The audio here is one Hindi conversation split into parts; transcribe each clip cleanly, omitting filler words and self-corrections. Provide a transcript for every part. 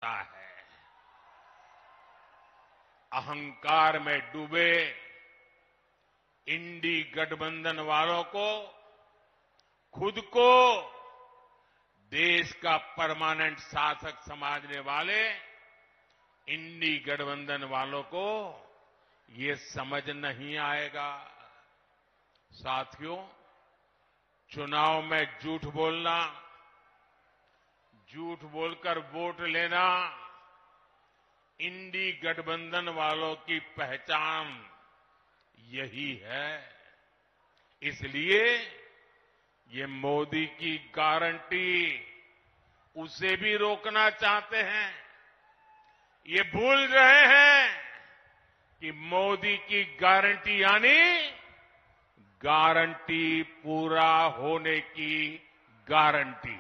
है। अहंकार में डूबे इंडी गठबंधन वालों को, खुद को देश का परमानेंट शासक समझने वाले इंडी गठबंधन वालों को ये समझ नहीं आएगा। साथियों, चुनाव में झूठ बोलना, झूठ बोलकर वोट लेना इंडी गठबंधन वालों की पहचान यही है। इसलिए ये मोदी की गारंटी उसे भी रोकना चाहते हैं। ये भूल रहे हैं कि मोदी की गारंटी यानी गारंटी पूरा होने की गारंटी।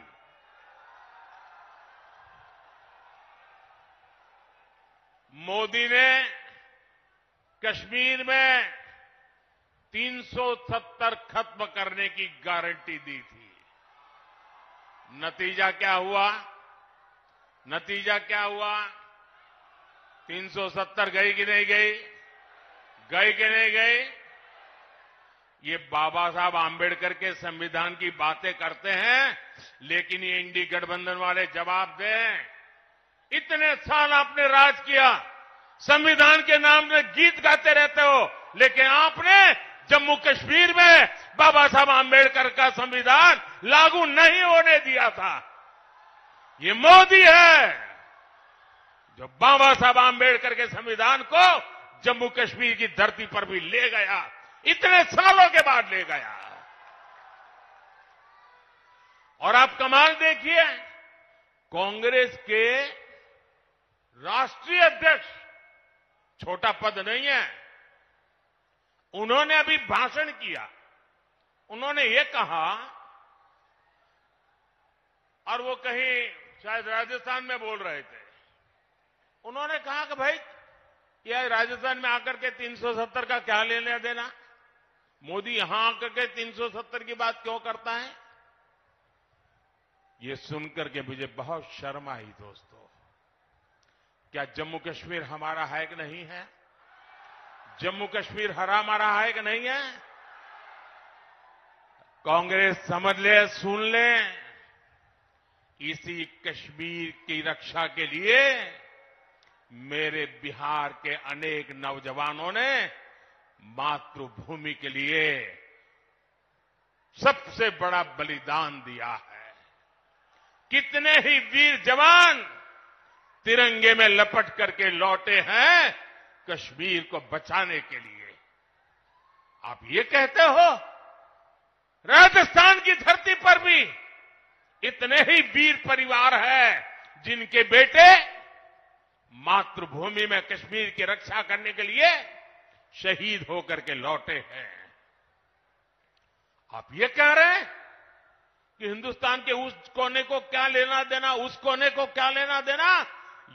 मोदी ने कश्मीर में 370 खत्म करने की गारंटी दी थी। नतीजा क्या हुआ? नतीजा क्या हुआ? 370 गई कि नहीं गई? गई कि नहीं गई? ये बाबा साहब आंबेडकर के संविधान की बातें करते हैं, लेकिन ये इंडी गठबंधन वाले जवाब दें। इतने साल आपने राज किया, संविधान के नाम में गीत गाते रहते हो, लेकिन आपने जम्मू कश्मीर में बाबा साहब आंबेडकर का संविधान लागू नहीं होने दिया था। ये मोदी है जो बाबा साहब आंबेडकर के संविधान को जम्मू कश्मीर की धरती पर भी ले गया, इतने सालों के बाद ले गया। और आप कमाल देखिए, कांग्रेस के राष्ट्रीय अध्यक्ष, छोटा पद नहीं है, उन्होंने अभी भाषण किया। उन्होंने ये कहा, और वो कहीं शायद राजस्थान में बोल रहे थे, उन्होंने कहा कि भाई ये राजस्थान में आकर के 370 का क्या लेना देना, मोदी यहां आकर के 370 की बात क्यों करता है। ये सुनकर के मुझे बहुत शर्म आई। दोस्तों, क्या जम्मू कश्मीर हमारा है कि नहीं है? जम्मू कश्मीर हमारा है कि नहीं है? कांग्रेस समझ ले, सुन ले, इसी कश्मीर की रक्षा के लिए मेरे बिहार के अनेक नौजवानों ने मातृभूमि के लिए सबसे बड़ा बलिदान दिया है। कितने ही वीर जवान तिरंगे में लपट करके लौटे हैं कश्मीर को बचाने के लिए। आप ये कहते हो राजस्थान की धरती पर भी इतने ही वीर परिवार है जिनके बेटे मातृभूमि में कश्मीर की रक्षा करने के लिए शहीद होकर के लौटे हैं। आप ये कह रहे हैं कि हिंदुस्तान के उस कोने को क्या लेना देना, उस कोने को क्या लेना देना।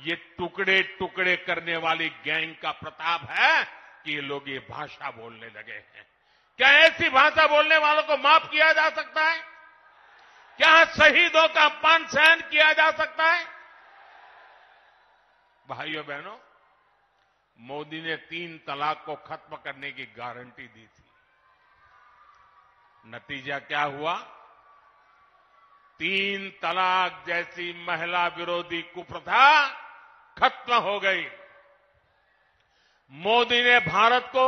ये टुकड़े टुकड़े करने वाली गैंग का प्रताप है कि ये लोग ये भाषा बोलने लगे हैं। क्या ऐसी भाषा बोलने वालों को माफ किया जा सकता है? क्या शहीदों का अपमान सहन किया जा सकता है? भाइयों बहनों, मोदी ने 3 तलाक को खत्म करने की गारंटी दी थी। नतीजा क्या हुआ? 3 तलाक जैसी महिला विरोधी कुप्रथा खत्म हो गई। मोदी ने भारत को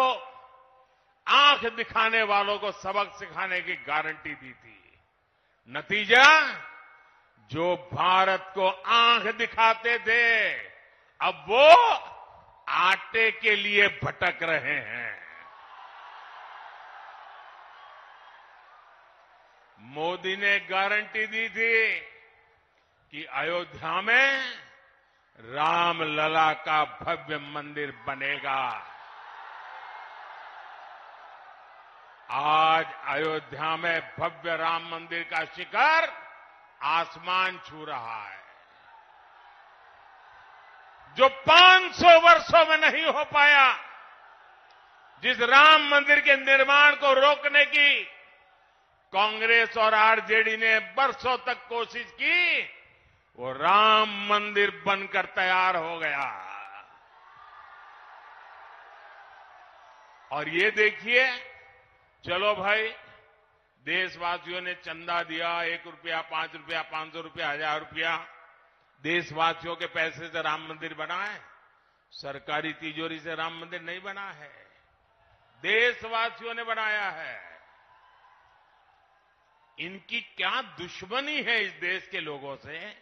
आंख दिखाने वालों को सबक सिखाने की गारंटी दी थी। नतीजा, जो भारत को आंख दिखाते थे, अब वो आटे के लिए भटक रहे हैं। मोदी ने गारंटी दी थी कि अयोध्या में रामलला का भव्य मंदिर बनेगा। आज अयोध्या में भव्य राम मंदिर का शिखर आसमान छू रहा है। जो 500 वर्षों में नहीं हो पाया, जिस राम मंदिर के निर्माण को रोकने की कांग्रेस और आरजेडी ने बरसों तक कोशिश की, वो राम मंदिर बनकर तैयार हो गया। और ये देखिए, चलो भाई, देशवासियों ने चंदा दिया, 1 रुपया, 5 रुपया, 500 रुपया, 1000 रुपया, देशवासियों के पैसे से राम मंदिर बना है। सरकारी तिजोरी से राम मंदिर नहीं बना है, देशवासियों ने बनाया है। इनकी क्या दुश्मनी है इस देश के लोगों से,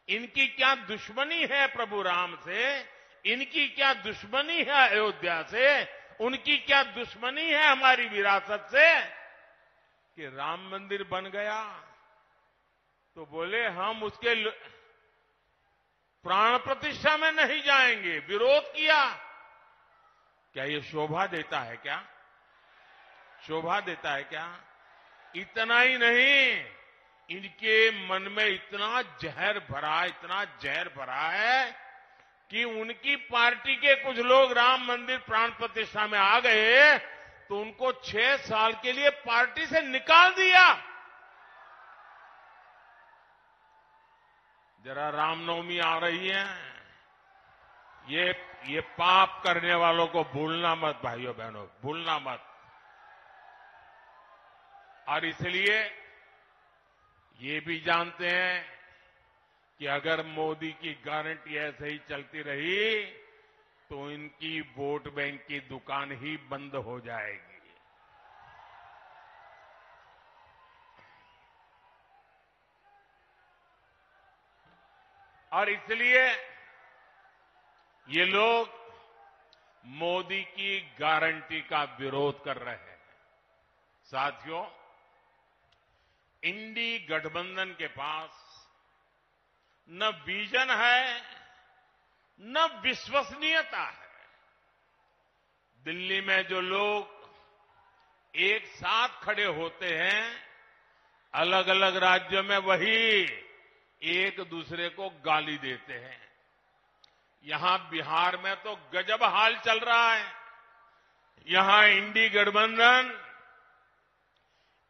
इनकी क्या दुश्मनी है प्रभु राम से, इनकी क्या दुश्मनी है अयोध्या से, उनकी क्या दुश्मनी है हमारी विरासत से कि राम मंदिर बन गया तो बोले हम उसके प्राण प्रतिष्ठा में नहीं जाएंगे, विरोध किया। क्या ये शोभा देता है क्या? शोभा देता है क्या? इतना ही नहीं, इनके मन में इतना जहर भरा है कि उनकी पार्टी के कुछ लोग राम मंदिर प्राण प्रतिष्ठा में आ गए तो उनको 6 साल के लिए पार्टी से निकाल दिया। जरा रामनवमी आ रही है, ये पाप करने वालों को भूलना मत भाइयों बहनों, भूलना मत। और इसलिए ये भी जानते हैं कि अगर मोदी की गारंटी ऐसे ही चलती रही तो इनकी वोट बैंक की दुकान ही बंद हो जाएगी। और इसलिए ये लोग मोदी की गारंटी का विरोध कर रहे हैं। साथियों, इंडी गठबंधन के पास न विजन है न विश्वसनीयता है। दिल्ली में जो लोग एक साथ खड़े होते हैं, अलग अलग राज्यों में वही एक दूसरे को गाली देते हैं। यहां बिहार में तो गजब हाल चल रहा है। यहां इंडी गठबंधन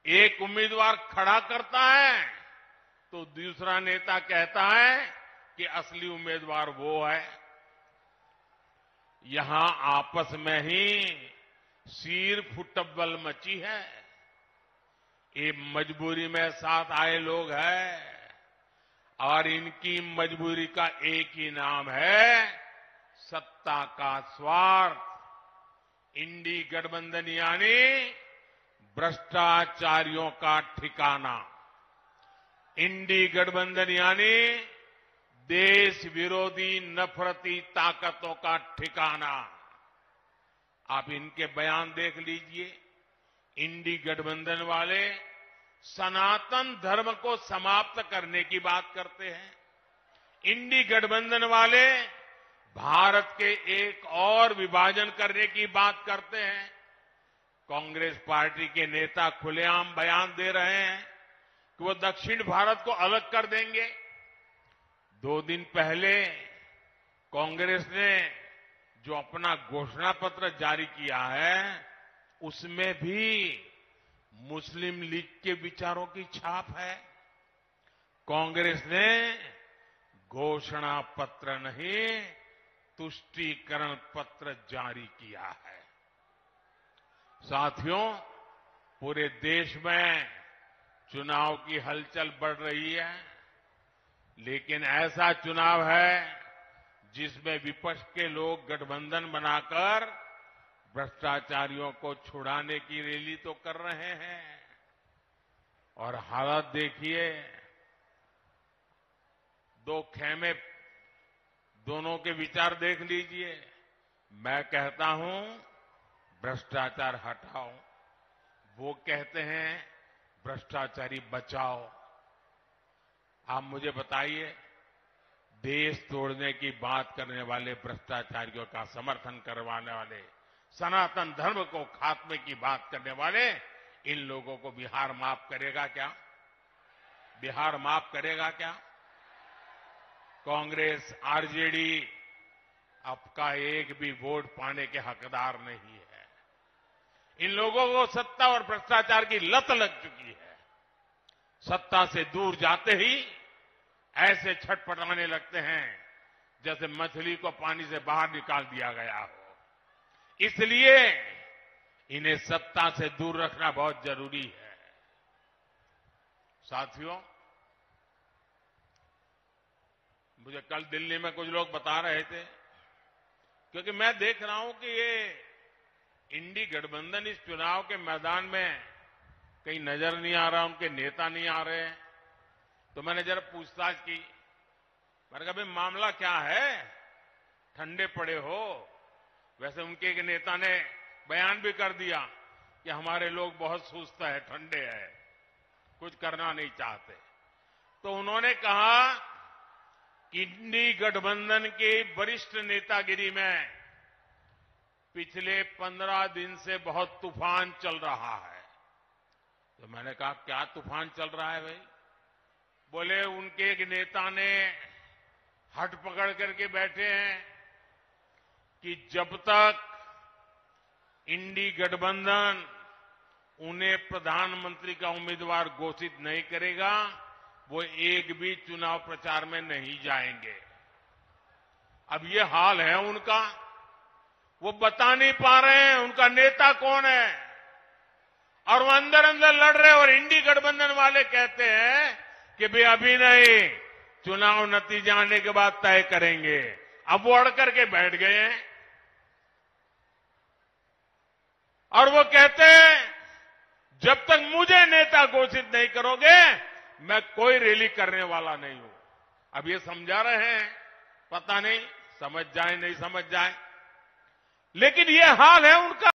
एक उम्मीदवार खड़ा करता है तो दूसरा नेता कहता है कि असली उम्मीदवार वो है। यहां आपस में ही सिर फुटबल मची है। ये मजबूरी में साथ आए लोग हैं और इनकी मजबूरी का एक ही नाम है सत्ता का स्वार्थ। इंडी गठबंधन यानी भ्रष्टाचारियों का ठिकाना। इंडी गठबंधन यानी देश विरोधी नफरती ताकतों का ठिकाना। आप इनके बयान देख लीजिए। इंडी गठबंधन वाले सनातन धर्म को समाप्त करने की बात करते हैं। इंडी गठबंधन वाले भारत के एक और विभाजन करने की बात करते हैं। कांग्रेस पार्टी के नेता खुलेआम बयान दे रहे हैं कि वो दक्षिण भारत को अलग कर देंगे। 2 दिन पहले कांग्रेस ने जो अपना घोषणा पत्र जारी किया है उसमें भी मुस्लिम लीग के विचारों की छाप है। कांग्रेस ने घोषणा पत्र नहीं, तुष्टीकरण पत्र जारी किया है। साथियों, पूरे देश में चुनाव की हलचल बढ़ रही है, लेकिन ऐसा चुनाव है जिसमें विपक्ष के लोग गठबंधन बनाकर भ्रष्टाचारियों को छुड़ाने की रैली तो कर रहे हैं। और हालत देखिए, 2 खेमे, दोनों के विचार देख लीजिए। मैं कहता हूं भ्रष्टाचार हटाओ, वो कहते हैं भ्रष्टाचारी बचाओ। आप मुझे बताइए, देश तोड़ने की बात करने वाले भ्रष्टाचारियों का समर्थन करवाने वाले, सनातन धर्म को खात्मे की बात करने वाले, इन लोगों को बिहार माफ करेगा क्या? बिहार माफ करेगा क्या? कांग्रेस, आरजेडी आपका एक भी वोट पाने के हकदार नहीं है। इन लोगों को सत्ता और भ्रष्टाचार की लत लग चुकी है। सत्ता से दूर जाते ही ऐसे छटपटाने लगते हैं जैसे मछली को पानी से बाहर निकाल दिया गया हो। इसलिए इन्हें सत्ता से दूर रखना बहुत जरूरी है। साथियों, मुझे कल दिल्ली में कुछ लोग बता रहे थे, क्योंकि मैं देख रहा हूं कि ये इंडी गठबंधन इस चुनाव के मैदान में कहीं नजर नहीं आ रहा, उनके नेता नहीं आ रहे हैं। तो मैंने जरा पूछताछ की। मैंने कहा भाई मामला क्या है, ठंडे पड़े हो? वैसे उनके एक नेता ने बयान भी कर दिया कि हमारे लोग बहुत सुस्त है, ठंडे है, कुछ करना नहीं चाहते। तो उन्होंने कहा कि इंडी गठबंधन की वरिष्ठ नेतागिरी में पिछले 15 दिन से बहुत तूफान चल रहा है। तो मैंने कहा क्या तूफान चल रहा है भाई? बोले उनके एक नेता ने हट पकड़ करके बैठे हैं कि जब तक इंडी गठबंधन उन्हें प्रधानमंत्री का उम्मीदवार घोषित नहीं करेगा, वो एक भी चुनाव प्रचार में नहीं जाएंगे। अब ये हाल है उनका, वो बता नहीं पा रहे हैं उनका नेता कौन है, और वो अंदर अंदर लड़ रहे हैं। और इंडी गठबंधन वाले कहते हैं कि भाई अभी नहीं, चुनाव नतीजे आने के बाद तय करेंगे। अब वो अड़ करके बैठ गए हैं और वो कहते हैं जब तक मुझे नेता घोषित नहीं करोगे मैं कोई रैली करने वाला नहीं हूं। अब ये समझा रहे हैं, पता नहीं समझ जाए नहीं समझ जाए, लेकिन ये हाल है उनका।